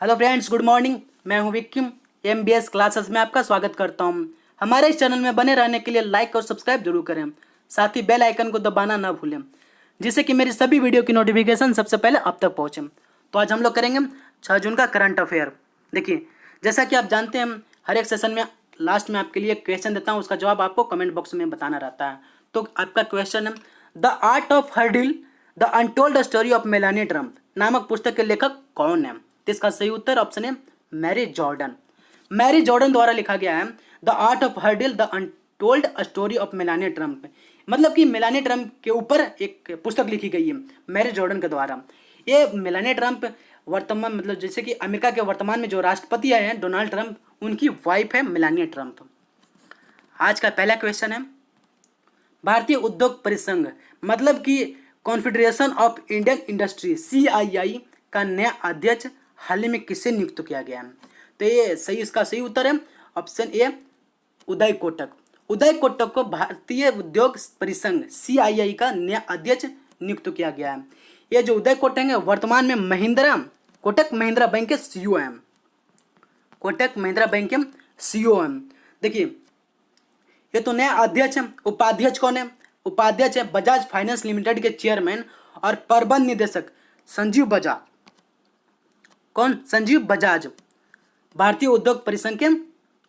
Hello friends, good morning. मैं हूं विक्किम। MBS classes में आपका स्वागत करता हूं। हमारे इस चैनल में बने रहने के लिए लाइक और सब्सक्राइब जरूर करें। साथ ही बेल आइकन को दबाना ना भूलें, जिससे कि मेरी सभी वीडियो की नोटिफिकेशन सबसे पहले आप तक पहुंचे। तो आज हम लोग करेंगे 6 जून का करंट अफेयर। देखिए, जैसा कि आप जानते हैं, हर एक सेशन में लास्ट में आपके लिए क्वेश्चन देता हूँ, उसका जवाब आपको कमेंट बॉक्स में बताना रहता है। तो आपका क्वेश्चन है, the art of her deal the untold story of Melania Trump नामक पुस्तक के लेखक कौन है? तो इसका सही उत्तर ऑप्शन है मैरी जॉर्डन। मैरी जॉर्डन द्वारा लिखा गया है the art of her deal the untold story of Melania Trump. मतलब कि मेलानी ट्रम्प के ऊपर एक पुस्तक लिखी गई है मैरी जॉर्डन के द्वारा। ये मेलानी ट्रम्प वर्तमान मतलब जैसे कि अमेरिका के वर्तमान में जो राष्ट्रपति आए हैं डोनाल्ड ट्रम्प, उनकी वाइफ है मेलानिया ट्रम्प। आज का पहला क्वेश्चन है, भारतीय उद्योग परिसंघ मतलब कि confederation of Indian industry CII का नया अध्यक्ष हाल ही में किसे नियुक्त किया गया है? तो ये सही, इसका सही उत्तर है ऑप्शन ए उदय कोटक। उदय कोटक को भारतीय उद्योग परिसंघ CII का नया अध्यक्ष नियुक्त किया गया है। ये जो उदय कोटक है वर्तमान में कोटक महिंद्रा बैंक के CEO हैं। कोटक महिंद्रा बैंक के CEO हैं। देखिए, ये तो नया अध्यक्ष है। उपाध्यक्ष कौन है? उपाध्यक्ष है बजाज फाइनेंस लिमिटेड के चेयरमैन और प्रबंध निदेशक संजीव बजाज। कौन? संजीव बजाज भारतीय उद्योग परिसंघ के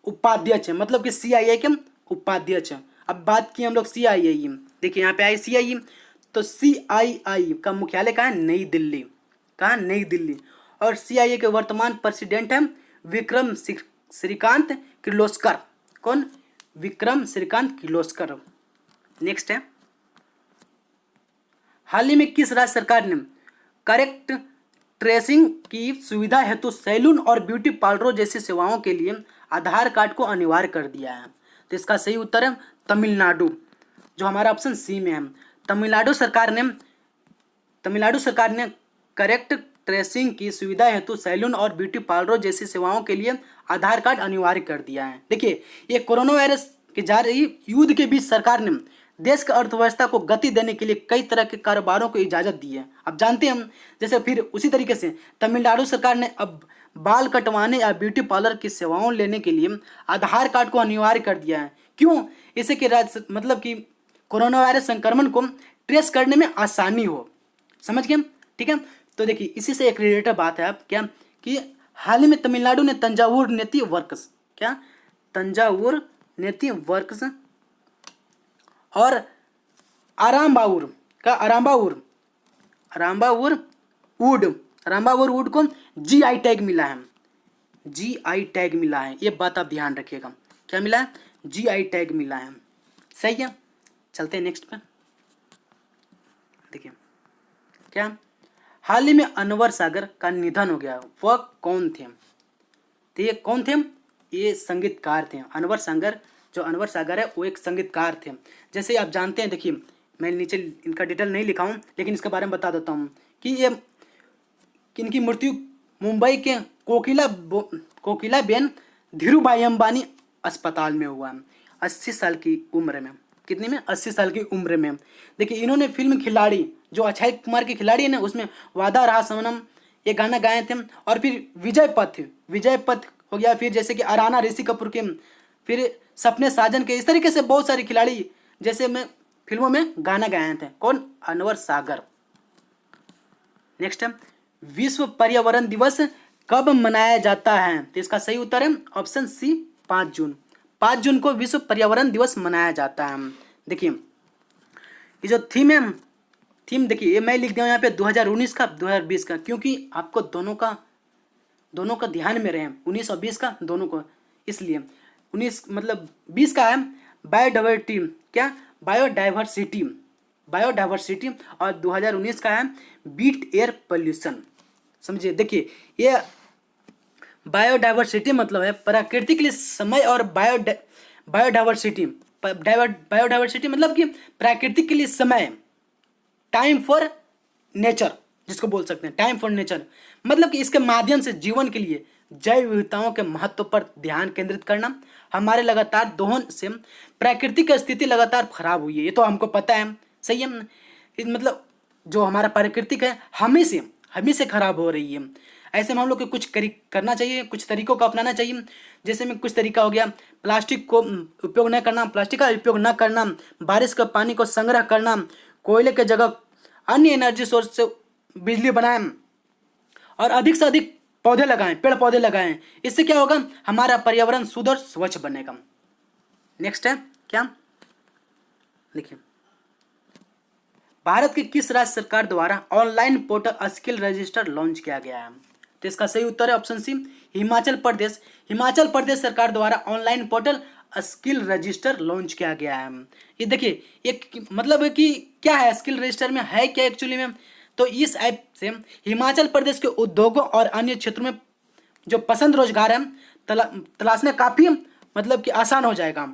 उपाध्यक्ष है, मतलब कि CII के उपाध्यक्ष है। अब बात की हम लोग CII, देखिए यहाँ पे आई CII, तो CII का मुख्यालय कहाँ है? नई दिल्ली। कहाँ? नई दिल्ली। और CII के वर्तमान प्रेसिडेंट है विक्रम श्रीकांत किर्लोस्कर। कौन? विक्रम श्रीकांत किर्लोस्कर। नेक्स्ट है, हाल ही में किस राज्य सरकार ने करेक्ट ट्रेसिंग की सुविधा हेतु सैलून और ब्यूटी पार्लरों जैसी सेवाओं के लिए आधार कार्ड को अनिवार्य कर दिया है? तो इसका सही उत्तर है तमिलनाडु, जो हमारा ऑप्शन सी में है। तमिलनाडु सरकार ने करेक्ट ट्रेसिंग की सुविधा हेतु सैलून और ब्यूटी पार्लरों जैसी सेवाओं के लिए आधार कार्ड अनिवार्य कर दिया है। देखिए, ये कोरोना वायरस के जारी युद्ध के बीच सरकार ने देश की अर्थव्यवस्था को गति देने के लिए कई तरह के कारोबारों को इजाजत दी है। अब जानते हैं हम, जैसे फिर उसी तरीके से तमिलनाडु सरकार ने अब बाल कटवाने या ब्यूटी पार्लर की सेवाओं लेने के लिए आधार कार्ड को अनिवार्य कर दिया है। क्यों? इससे कि मतलब कि कोरोना वायरस संक्रमण को ट्रेस करने में आसानी हो। समझ गए? ठीक है। तो देखिए, इसी से एक रिलेटेड बात है आप क्या कि हाल ही में तमिलनाडु ने तंजावुर नेती वर्क्स और अराम्बावुर वुड को GI टैग मिला है। GI टैग मिला है, ये बात आप ध्यान रखिएगा। क्या मिला है? GI टैग मिला है। सही है। चलते हैं नेक्स्ट पे। देखिए, क्या हाल ही में अनवर सागर का निधन हो गया, वह कौन थे? तो ये कौन थे? ये संगीतकार थे। अनवर सागर है, वो एक संगीतकार थे। जैसे आप जानते हैं, देखिए मैं नीचे इनका डिटेल नहीं लिखा हूँ, लेकिन इसके बारे में बता देता हूँ कि ये इनकी मृत्यु मुंबई के कोकिलाबेन धीरूभाई अंबानी अस्पताल में हुआ 80 साल की उम्र में। कितनी में? 80 साल की उम्र में। देखिए, इन्होंने फिल्म खिलाड़ी, जो अक्षय कुमार की खिलाड़ी है ना, उसमें वादा रहा सनम ये गाना गाए थे। और फिर विजय पथ हो गया, फिर जैसे कि अराना ऋषि कपूर के, फिर सपने साजन के, इस तरीके से बहुत सारे खिलाड़ी जैसे में फिल्मों में गाना गाए थे। कौन? अनवर सागर। नेक्स्ट है, विश्व पर्यावरण दिवस कब मनाया जाता है? तो इसका सही उत्तर है ऑप्शन सी 5 जून। 5 जून को विश्व पर्यावरण दिवस मनाया जाता है। देखिए, ये जो थीम देखिए, ये मैं लिख दिया यहाँ पे 2019 का 2020 का, क्योंकि आपको दोनों का ध्यान में रहे, 19 और 20 का दोनों को। इसलिए 19 मतलब 20 का है बायोडाइवर्सिटी और 2019 का है बीट एयर पोल्यूशन। समझिए, देखिए ये बायोडाइवर्सिटी मतलब है प्रकृति के लिए समय, और बायोडाइवर्सिटी मतलब कि प्राकृतिक के लिए समय, टाइम फॉर नेचर जिसको बोल सकते हैं, टाइम फॉर नेचर मतलब कि इसके माध्यम से जीवन के लिए जैव विविधताओं के महत्व पर ध्यान केंद्रित करना। हमारे लगातार दोहन से प्राकृतिक स्थिति लगातार खराब हुई है, ये तो हमको पता है। सही है। मतलब जो हमारा प्राकृतिक है हमें से खराब हो रही है। ऐसे में हम लोग को कुछ करना चाहिए, कुछ तरीकों को अपनाना चाहिए। जैसे में कुछ तरीका हो गया, प्लास्टिक को उपयोग न करना, प्लास्टिक का उपयोग न करना, बारिश का पानी को संग्रह करना, कोयले के जगह अन्य एनर्जी सोर्स से बिजली बनाएं और अधिक से अधिक पौधे लगाएं, पेड़ पौधे लगाएं। इससे क्या होगा, हमारा पर्यावरण शुद्ध और स्वच्छ बनेगा। नेक्स्ट है क्या, देखिए, भारत की किस राज्य सरकार द्वारा online portal skill register launch किया गया है? तो इसका सही उत्तर है ऑप्शन सी, हिमाचल प्रदेश। हिमाचल प्रदेश सरकार द्वारा online portal skill register launch किया गया है। ये देखिए, एक मतलब है कि क्या है स्किल रजिस्टर में, है क्या एक्चुअली में। तो इस ऐप से हिमाचल प्रदेश के उद्योगों और अन्य क्षेत्रों में जो पसंद रोजगार है तलाशने काफ़ी मतलब कि आसान हो जाएगा।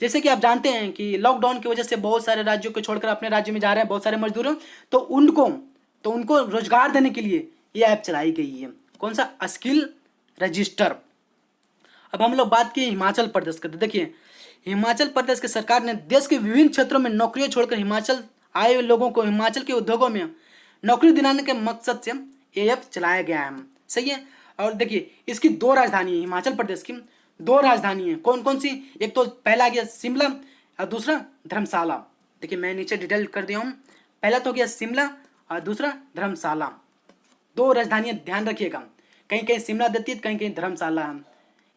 जैसे कि आप जानते हैं कि लॉकडाउन की वजह से बहुत सारे राज्यों को छोड़कर अपने राज्य में जा रहे हैं बहुत सारे मजदूर, तो उनको रोजगार देने के लिए ये ऐप चलाई गई है। कौन सा, स्किल रजिस्टर। अब हम लोग बात की हिमाचल प्रदेश की, तो देखिए हिमाचल प्रदेश की सरकार ने देश के विभिन्न क्षेत्रों में नौकरियां छोड़कर हिमाचल आए लोगों को हिमाचल के उद्योगों में नौकरी दिलाने के मकसद से ये ऐप चलाया गया है। सही है। और देखिए इसकी 2 राजधानी है, हिमाचल प्रदेश की 2 राजधानी है। कौन कौन सी, एक तो पहला आ गया शिमला और दूसरा धर्मशाला। देखिए मैं नीचे डिटेल कर दिया हूँ, पहला तो हो गया शिमला और दूसरा धर्मशाला। 2 राजधानियां ध्यान रखिएगा, कहीं कहीं शिमला देती है, कहीं कहीं धर्मशाला है।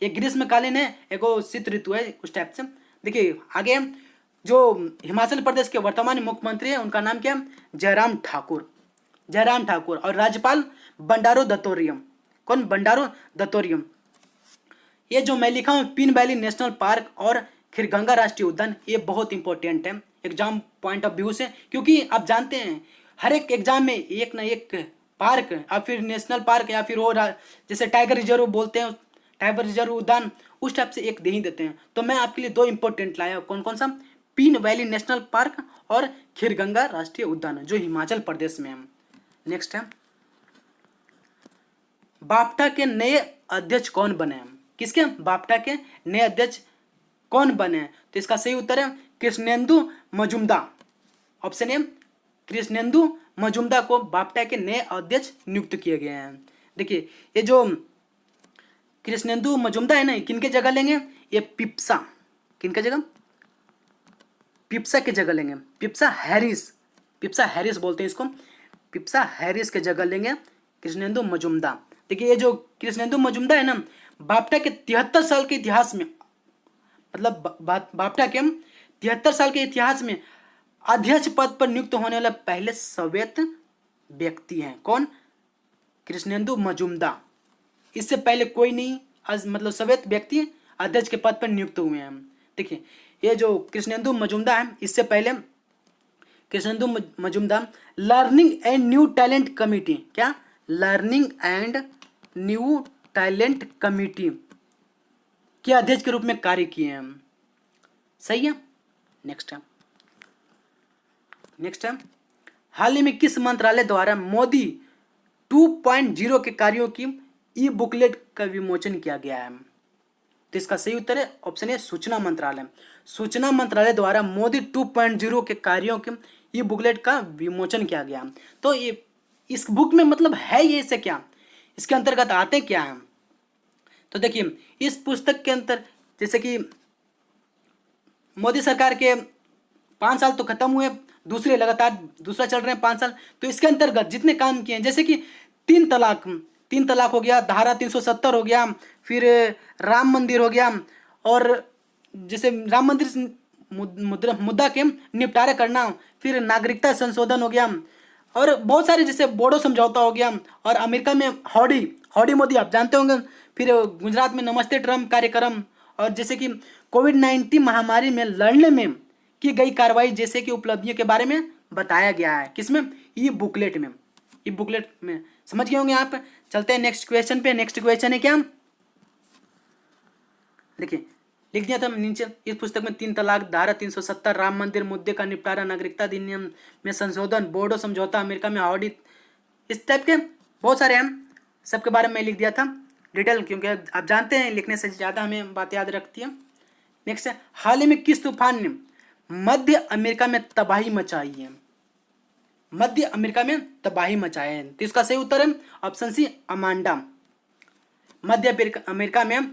एक ग्रीष्मकालीन है, एक शीत ऋतु है, उस टाइप से। देखिए आगे जो हिमाचल प्रदेश के वर्तमान मुख्यमंत्री है उनका नाम क्या है, जयराम ठाकुर। जयराम ठाकुर। और राज्यपाल बंडारू दत्तोरियम। कौन, बंडारू दत्तोरियम। ये जो मैं लिखा हूँ पिन वैली नेशनल पार्क और खीरगंगा राष्ट्रीय उद्यान, ये बहुत इंपॉर्टेंट है एग्जाम पॉइंट ऑफ व्यू से, क्योंकि आप जानते हैं हर एक एग्जाम में एक ना एक पार्क या फिर नेशनल पार्क या फिर वो जैसे टाइगर रिजर्व बोलते हैं, टाइगर रिजर्व उद्यान, उस टाइप से एक दे ही देते हैं। तो मैं आपके लिए 2 इंपॉर्टेंट लाया, कौन कौन सा, पिन वैली नेशनल पार्क और खीरगंगा राष्ट्रीय उद्यान जो हिमाचल प्रदेश में है। नेक्स्ट है, बाफ्टा के नए अध्यक्ष कौन बने हैं? किसके, बाफ्टा के नए अध्यक्ष कौन बने हैं? तो इसका सही उत्तर है कृष्णेंदु मजुमदार। ऑप्शन ए, कृष्णेंदु मजुमदार को बाफ्टा के नए अध्यक्ष नियुक्त किए गए हैं। देखिए ये जो कृष्णेंदु मजुमदार है ना, किनके जगह लेंगे, ये पिप्सा, किनके जगह, पिप्सा की जगह लेंगे, पिप्सा हैरिस। पिप्सा हैरिस बोलते हैं इसको, पिप्सा हैरिस के जगह लेंगे कृष्णेंदु मजुमदार। देखिए ये जो कृष्णेंदु मजुमदार है ना, बाफ्टा के 73 साल के इतिहास में, मतलब बाफ्टा के 73 साल के इतिहास में अध्यक्ष पद पर नियुक्त होने वाले पहले सोवियत व्यक्ति हैं। कौन, कृष्णेंदु मजुमदार। इससे पहले कोई नहीं मतलब सोवियत व्यक्ति अध्यक्ष के पद पर नियुक्त हुए हैं। देखिए ये जो कृष्णेंदु मजुमदार है, इससे पहले Krishnendu Majumdar learning and new talent committee, क्या, learning and new talent committee के अध्यक्ष के रूप में कार्य किए हैं। सही है। नेक्स्ट है, हाल ही में किस मंत्रालय द्वारा मोदी 2.0 के कार्यों की ई बुकलेट का विमोचन किया गया है? तो इसका सही उत्तर है ऑप्शन ए, सूचना मंत्रालय। सूचना मंत्रालय द्वारा मोदी 2.0 के कार्यों के ई बुकलेट का विमोचन किया गया। तो ये इस बुक में मतलब है ये से क्या, इसके अंतर्गत आते क्या हैं? तो देखिए इस पुस्तक के अंतर, जैसे कि मोदी सरकार के 5 साल तो खत्म हुए, दूसरे लगातार दूसरा चल रहे हैं 5 साल, तो इसके अंतर्गत जितने काम किए हैं, जैसे कि 3 तलाक हो गया, धारा 370 हो गया, फिर राम मंदिर हो गया, और जैसे राम मंदिर मुद्दा के निपटारे करना, फिर नागरिकता संशोधन हो गया, और बहुत सारे जैसे बोडो समझौता हो गया, और अमेरिका में हौडी मोदी आप जानते होंगे, फिर गुजरात में नमस्ते ट्रम्प कार्यक्रम, और जैसे कि कोविड-19 महामारी में लड़ने में की गई कार्रवाई जैसे कि उपलब्धियों के बारे में बताया गया है। किसमें, ई बुकलेट में। ई बुकलेट में समझ गए होंगे आप। चलते हैं नेक्स्ट क्वेश्चन पे। नेक्स्ट क्वेश्चन है क्या, देखिए लिख दिया था नीचे, इस पुस्तक में 3 तलाक, धारा 370, राम मंदिर मुद्दे का निपटारा, नागरिकता अधिनियम में संशोधन, बोडो समझौता, अमेरिका में हौडी, इस टाइप के बहुत सारे हैं, सबके बारे में लिख दिया था डिटेल, क्योंकि आप जानते हैं लिखने से ज़्यादा हमें बात याद रखती है। नेक्स्ट है, हाल ही में किस तूफान ने मध्य अमेरिका में तबाही मचाई है? मध्य अमेरिका में तबाही मचाए हैं। तो इसका सही उत्तर है ऑप्शन सी अमांडा। मध्य अमेरिका में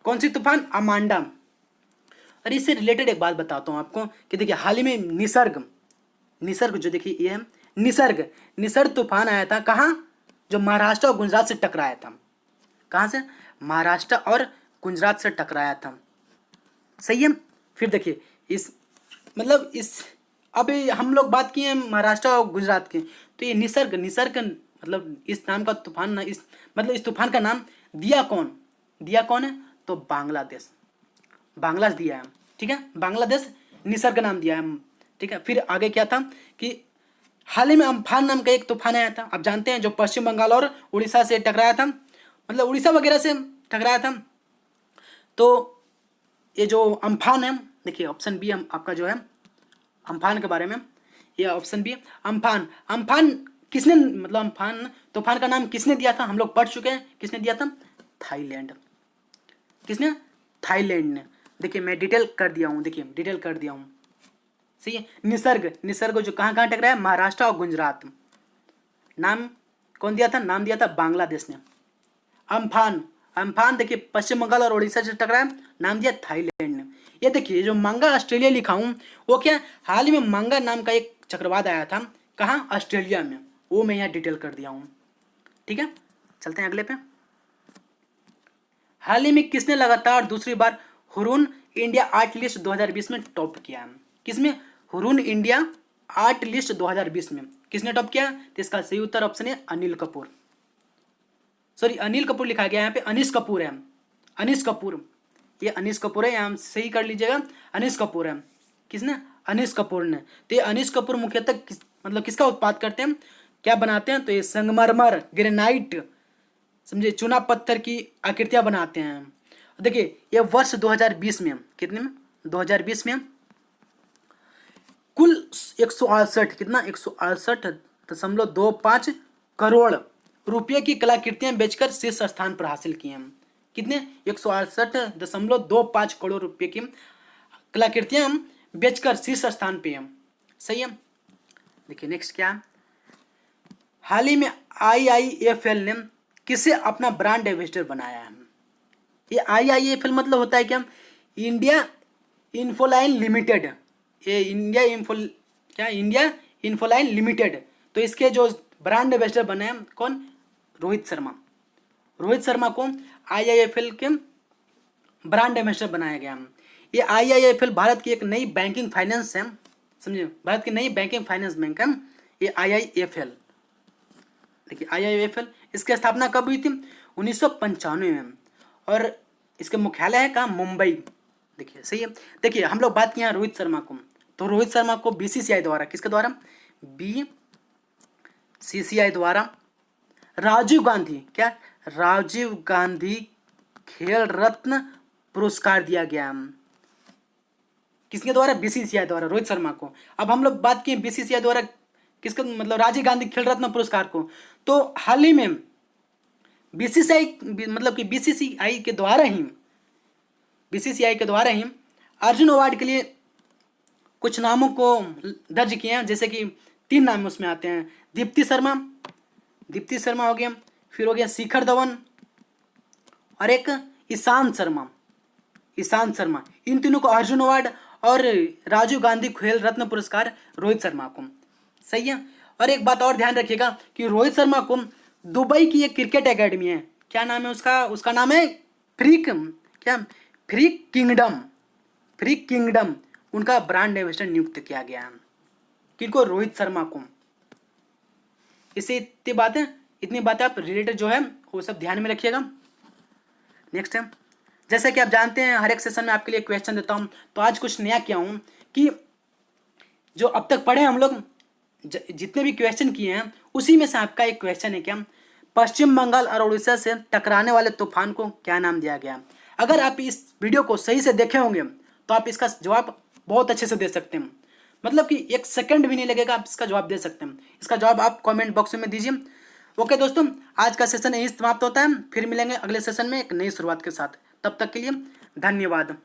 कौन सी तूफान? अमांडा। और इससे रिलेटेड एक बात बताता हूँ आपको कि देखिए हाल ही में निसर्ग जो देखिए ये है निसर्ग तूफान आया था कहाँ? जो महाराष्ट्र और गुजरात से टकराया था। कहाँ से? महाराष्ट्र और गुजरात से टकराया था। सही है। फिर देखिए इस अब हम लोग बात किए महाराष्ट्र और गुजरात की, तो ये निसर्ग मतलब इस नाम का तूफान ना इस तूफान का नाम दिया कौन है? तो बांग्लादेश दिया है। ठीक है, बांग्लादेश निसर्ग नाम दिया है। ठीक है, फिर आगे क्या था कि हाल ही में अम्फान नाम का एक तूफान आया था। आप जानते हैं जो पश्चिम बंगाल और उड़ीसा से टकराया था, मतलब उड़ीसा वगैरह से टकराया था। तो ये जो अम्फान है, देखिए ऑप्शन बी आपका जो है अम्फान के बारे में, ये ऑप्शन बी अम्फान किसने, मतलब अम्फान तूफान का नाम किसने दिया था? हम लोग पढ़ चुके हैं। किसने दिया था? थाईलैंड। किसने? थाईलैंड ने। देखिए मैं डिटेल कर दिया हूँ। सही है। निसर्ग जो कहाँ टकराया? महाराष्ट्र और गुजरात। नाम कौन दिया था? नाम दिया था बांग्लादेश ने। अम्फान देखिए पश्चिम बंगाल और उड़ीसा से टकराया, नाम दिया थाईलैंड ने। ये देखिए जो मांगा ऑस्ट्रेलिया लिखा हूँ वो क्या, हाल ही में मांगा नाम का एक चक्रवात आया था। कहाँ? ऑस्ट्रेलिया में। वो मैं यहाँ डिटेल कर दिया हूँ। ठीक है, चलते हैं अगले पे। हाल ही में किसने लगातार दूसरी बार हुरून इंडिया आर्ट लिस्ट 2020 में टॉप किया? किसमें? हुरून इंडिया आर्ट लिस्ट 2020 में किसने टॉप किया? तो इसका सही उत्तर ऑप्शन है अनिल कपूर। सॉरी अनिल कपूर लिखा गया यहाँ पे, अनीश कपूर है। अनीश कपूर, ये अनीश कपूर है, यहाँ सही कर लीजिएगा। अनीश कपूर है। किसने? अनीश कपूर ने। तो ये अनीश कपूर मुख्यतः मतलब किसका उत्पाद करते हैं, क्या बनाते हैं? तो ये संगमरमर, ग्रेनाइट, समझे, चूना पत्थर की आकृतियां बनाते हैं। देखिए ये वर्ष 2020 में, कितने में? 2020 में कुल 168 कितना 168.25 करोड़ रुपये की कलाकृतियां बेचकर शीर्ष स्थान पर हासिल किए हैं। कितने? 168.25 करोड़ रुपये की कलाकृतियां बेचकर शीर्ष स्थान पे हैं। सही है। देखिए नेक्स्ट क्या, हाल ही में IIFL ने किसे अपना ब्रांड एम्बेसडर बनाया है? ये IIFL मतलब होता है क्या? India Infoline limited. ये इंडिया इन्फोलाइन लिमिटेड। तो इसके जो ब्रांड एम्बेसडर बने हैं कौन? रोहित शर्मा को IIFL के ब्रांड एम्बेसडर बनाया गया। ये IIFL भारत की एक नई बैंकिंग फाइनेंस है, समझिए, भारत की नई बैंकिंग फाइनेंस बैंक है ये IIFL। देखिए IIFL इसकी स्थापना कब हुई थी? 1995 में, और इसके मुख्यालय है कहाँ? मुंबई। देखिए सही है। देखिए हम लोग बात किए रोहित शर्मा को, तो रोहित शर्मा को BCCI द्वारा, किसके द्वारा? BCCI द्वारा राजीव गांधी खेल रत्न पुरस्कार दिया गया। किसके द्वारा? BCCI द्वारा रोहित शर्मा को। अब हम लोग बात किए BCCI द्वारा किसका, मतलब राजीव गांधी खेल रत्न पुरस्कार को, तो हाल ही में BCCI मतलब कि BCCI के द्वारा ही अर्जुन अवार्ड के लिए कुछ नामों को दर्ज किए हैं, जैसे कि 3 नाम उसमें आते हैं। दीप्ति शर्मा हो गया, फिर हो गया शिखर धवन, और एक ईशांत शर्मा। इन तीनों को अर्जुन अवार्ड और राजीव गांधी खेल रत्न पुरस्कार रोहित शर्मा को। सही है। और एक बात और ध्यान रखिएगा कि रोहित शर्मा को दुबई की एक क्रिकेट एकेडमी है, क्या नाम है उसका नाम है फ्री किंगडम। उनका ब्रांड एम्बेसडर नियुक्त किया गया है। किनको? रोहित शर्मा को। इससे इतनी बातें आप रिलेटेड जो है वो सब ध्यान में रखिएगा। नेक्स्ट है, जैसे कि आप जानते हैं हर एक सेशन में आपके लिए क्वेश्चन देता हूं, तो आज कुछ नया किया हूं कि जो अब तक पढ़े हम लोग जितने भी क्वेश्चन किए हैं उसी में से आपका एक क्वेश्चन है, क्या पश्चिम बंगाल और उड़ीसा से टकराने वाले तूफान को क्या नाम दिया गया? अगर आप इस वीडियो को सही से देखे होंगे तो आप इसका जवाब बहुत अच्छे से दे सकते हैं, मतलब कि 1 सेकंड भी नहीं लगेगा, आप इसका जवाब दे सकते हैं। इसका जवाब आप कमेंट बॉक्स में दीजिए। ओके दोस्तों, आज का सेशन यही समाप्त होता है। फिर मिलेंगे अगले सेशन में एक नई शुरुआत के साथ। तब तक के लिए धन्यवाद।